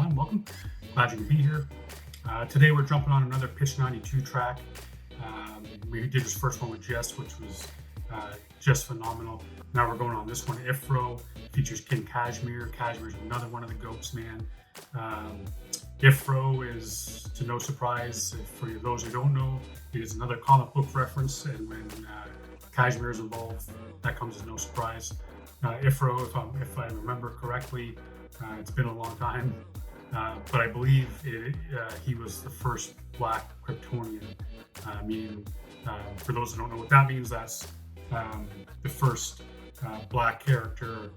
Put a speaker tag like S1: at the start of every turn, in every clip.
S1: time. Welcome. Glad you can be here. Today we're jumping on another Pitch 92 track. We did this first one with Jess, which was just phenomenal. Now we're going on this one, Iph-Ro, features King Kashmere. Kashmere's another one of the goats, man. Iph-Ro is, to no surprise, for those who don't know, it is another comic book reference, and when Kashmere is involved, that comes as no surprise. Iph-Ro, if I remember correctly, it's been a long time, but I believe he was the first black Kryptonian, meaning, for those who don't know what that means, that's the first black character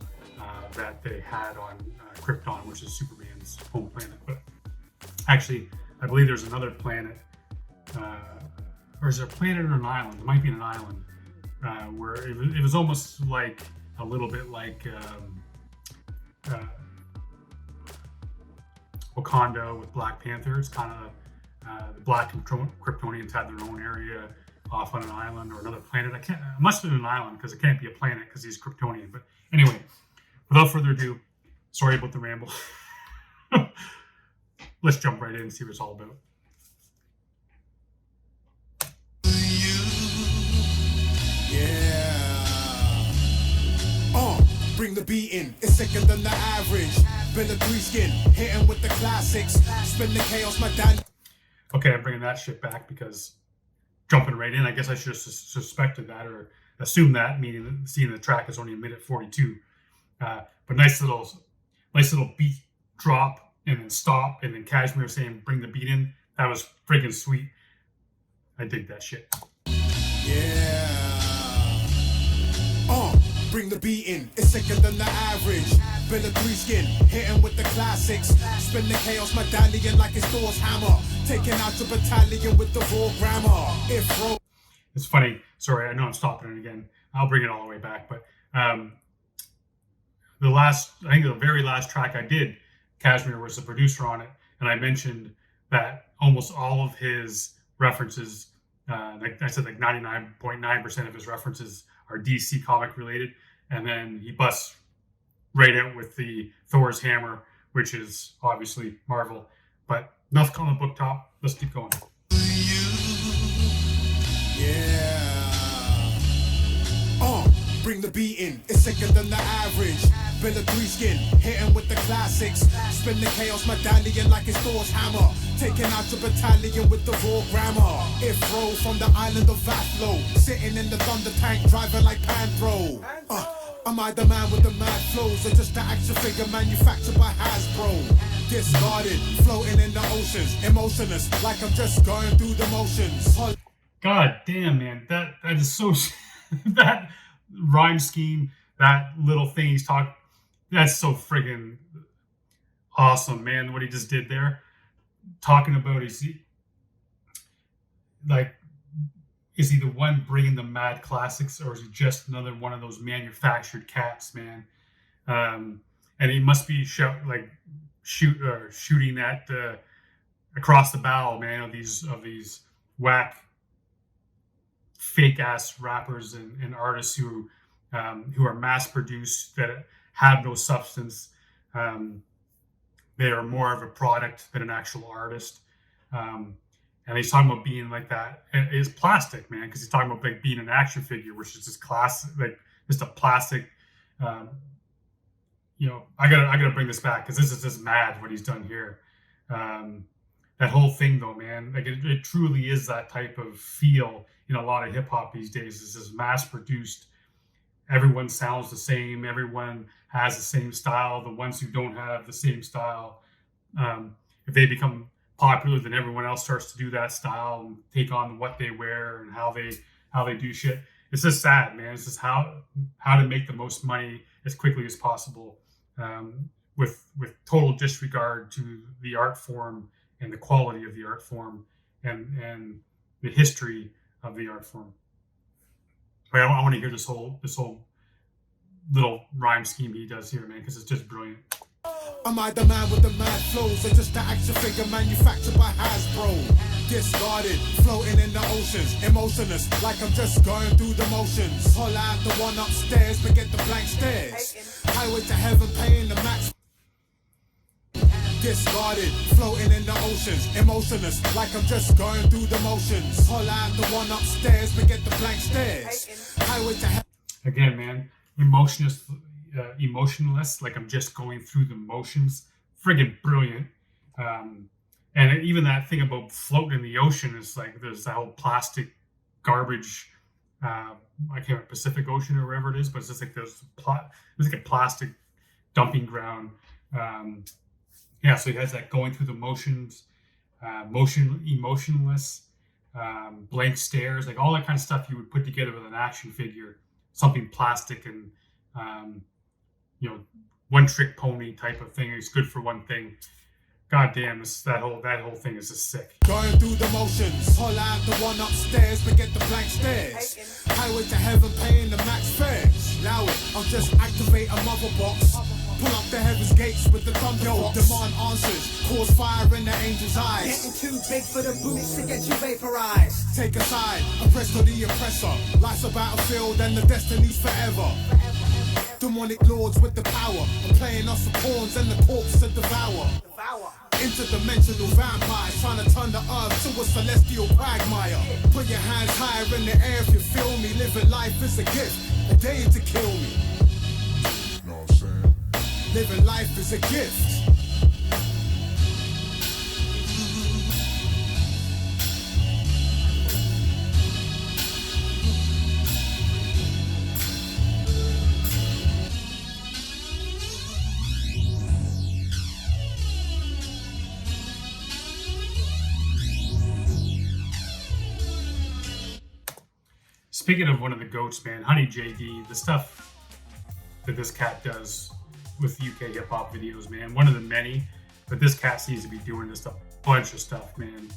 S1: that they had on Krypton, which is Superman's home planet. But actually, I believe there's another planet, or is it a planet or an island? It might be an island, where it was almost like a little bit like Wakanda with Black Panther. It's kind of the black Kryptonians had their own area off on an island or another planet. It must have been an island because it can't be a planet because he's Kryptonian. But anyway, without further ado, sorry about the ramble. Let's jump right in and see what it's all about.
S2: Bring the beat in, it's sicker than the average. Been a three skin, hitting with the classics. Spin the chaos, my dad.
S1: Okay, I'm bringing that shit back because jumping right in, I guess I should have suspected that or assumed that, meaning seeing the track is only a minute 42. But nice little beat drop and then stop, and then Kashmere saying bring the beat in. That was friggin' sweet. I dig that shit.
S2: Yeah. Bring the beat in, it's sicker than the average. Been a three skin, hitting with the classics. Spin the chaos medallion like it's Thor's hammer. Taking out your battalion with the raw grammar. Iph-Ro.
S1: It's funny, sorry, I know I'm stopping it again. I'll bring it all the way back, but I think the very last track I did, Kashmere was the producer on it, and I mentioned that almost all of his references, like I said, like 99.9% of his references are DC comic related, and then he busts right out with the Thor's hammer, which is obviously Marvel. But enough comic book talk. Let's keep going.
S2: Yeah. Bring the beat in, it's sicker than the average. Been a three skin, hitting with the classics. Spin the chaos medallion like it's Thor's hammer. Taking out your battalion with the raw grammar. Iph-Ro from the island of Iph-Ro. Sitting in the thunder tank, driving like Panthro. Am I the man with the mad flows, or just the action figure manufactured by Hasbro? Discarded, floating in the oceans, emotionless, like I'm just going through the motions.
S1: God damn, man, that is so that rhyme scheme, that little thing he's talking, that's so friggin' awesome, man. What he just did there, talking about is he the one bringing the mad classics, or is he just another one of those manufactured cats, man? And he must be shooting that across the bow, man, of these whack fake ass rappers and artists who are mass produced, that have no substance. They are more of a product than an actual artist. And he's talking about being like that. And it's plastic, man, because he's talking about like being an action figure, which is just classic, like just a plastic. I gotta bring this back because this is just mad what he's done here. That whole thing, though, man, like it truly is that type of feel in a lot of hip hop these days. It's just mass produced. Everyone sounds the same. Everyone has the same style. The ones who don't have the same style, if they become popular, then everyone else starts to do that style and take on what they wear and how they do shit. It's just sad, man. It's just how to make the most money as quickly as possible, with total disregard to the art form and the quality of the art form and the history of the art form. But I want to hear this whole little rhyme scheme he does here, man, because it's just brilliant.
S2: Am I the man with the mad flows, or just the action figure manufactured by Hasbro? Discarded, floating in the oceans, emotionless, like I'm just going through the motions. Holla at the one upstairs, forget the blank stares. Highway to heaven, paying the max. Discarded, floating in the oceans, emotionless, like I'm just going through the motions. Holla at the one upstairs, forget the blank stares. Highway to hell.
S1: Again, man, emotionless, like I'm just going through the motions. Friggin' brilliant. And even that thing about floating in the ocean is like there's that whole plastic garbage. I can't remember, Pacific Ocean or wherever it is, but it's just like there's like a plastic dumping ground. Yeah, so he has that going through the motions, emotionless, blank stares, like all that kind of stuff you would put together with an action figure, something plastic and one trick pony type of thing. It's good for one thing. God damn, that whole thing is just sick.
S2: Going through the motions, holla at the one upstairs, forget the blank stares. Highway to heaven, paying the max fares. Allow it, I'll just activate a mother box. Pull up the heaven's gates with the thunder. Yo, demand answers, cause fire in the angel's eyes.
S3: Getting too big for the boots to get you vaporized.
S2: Take a side, oppressed or the oppressor. Life's a battlefield and the destiny's forever. Demonic lords with the power, and playing us for pawns and the corpse to devour. Interdimensional vampires trying to turn the earth to a celestial quagmire. Put your hands higher in the air if you feel me. Living life is a gift, a day to kill me. Know what I'm saying? Living life is a gift.
S1: Speaking of one of the goats, man, Honey JD, the stuff that this cat does with UK hip hop videos, man, one of the many, but this cat seems to be doing just a bunch of stuff, man.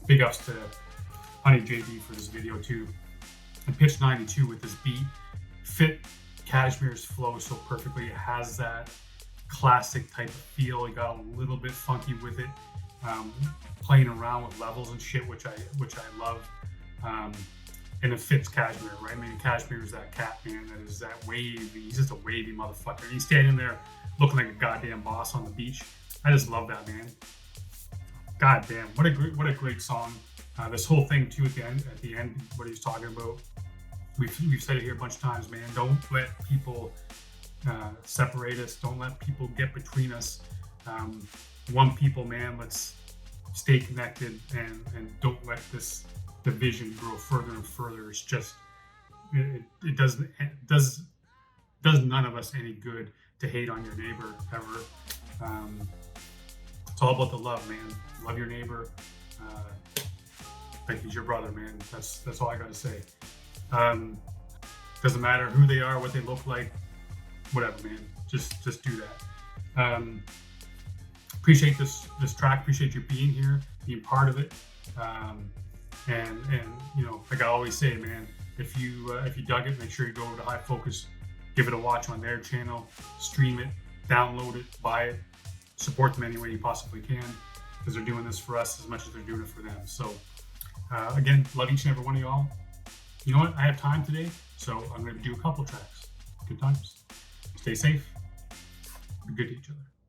S1: Big ups to Honey JD for this video too. And Pitch 92 with this beat fit Kashmere's flow so perfectly. It has that classic type of feel. It got a little bit funky with it, playing around with levels and shit, which I love. And it fits Kashmere, right? I mean, Kashmere is that cat, man, that is that wavy. He's just a wavy motherfucker. He's standing there looking like a goddamn boss on the beach. I just love that, man. God damn, what a great song. This whole thing too at the end, what he's talking about. We've said it here a bunch of times, man. Don't let people separate us. Don't let people get between us. One people, man. Let's stay connected and don't let this division grow further and further. It's just it does none of us any good to hate on your neighbor ever. It's all about the love, man. Love your neighbor like he's your brother, man. That's all I gotta say. Doesn't matter who they are, what they look like, whatever, man. Just do that. Appreciate this track. Appreciate you being here, being part of it. And like I always say, man, if you dug it, make sure you go over to High Focus, give it a watch on their channel, stream it, download it, buy it, support them any way you possibly can, because they're doing this for us as much as they're doing it for them. So again, love each and every one of y'all. You know what? I have time today, so I'm going to do a couple tracks. Good times. Stay safe. Be good to each other.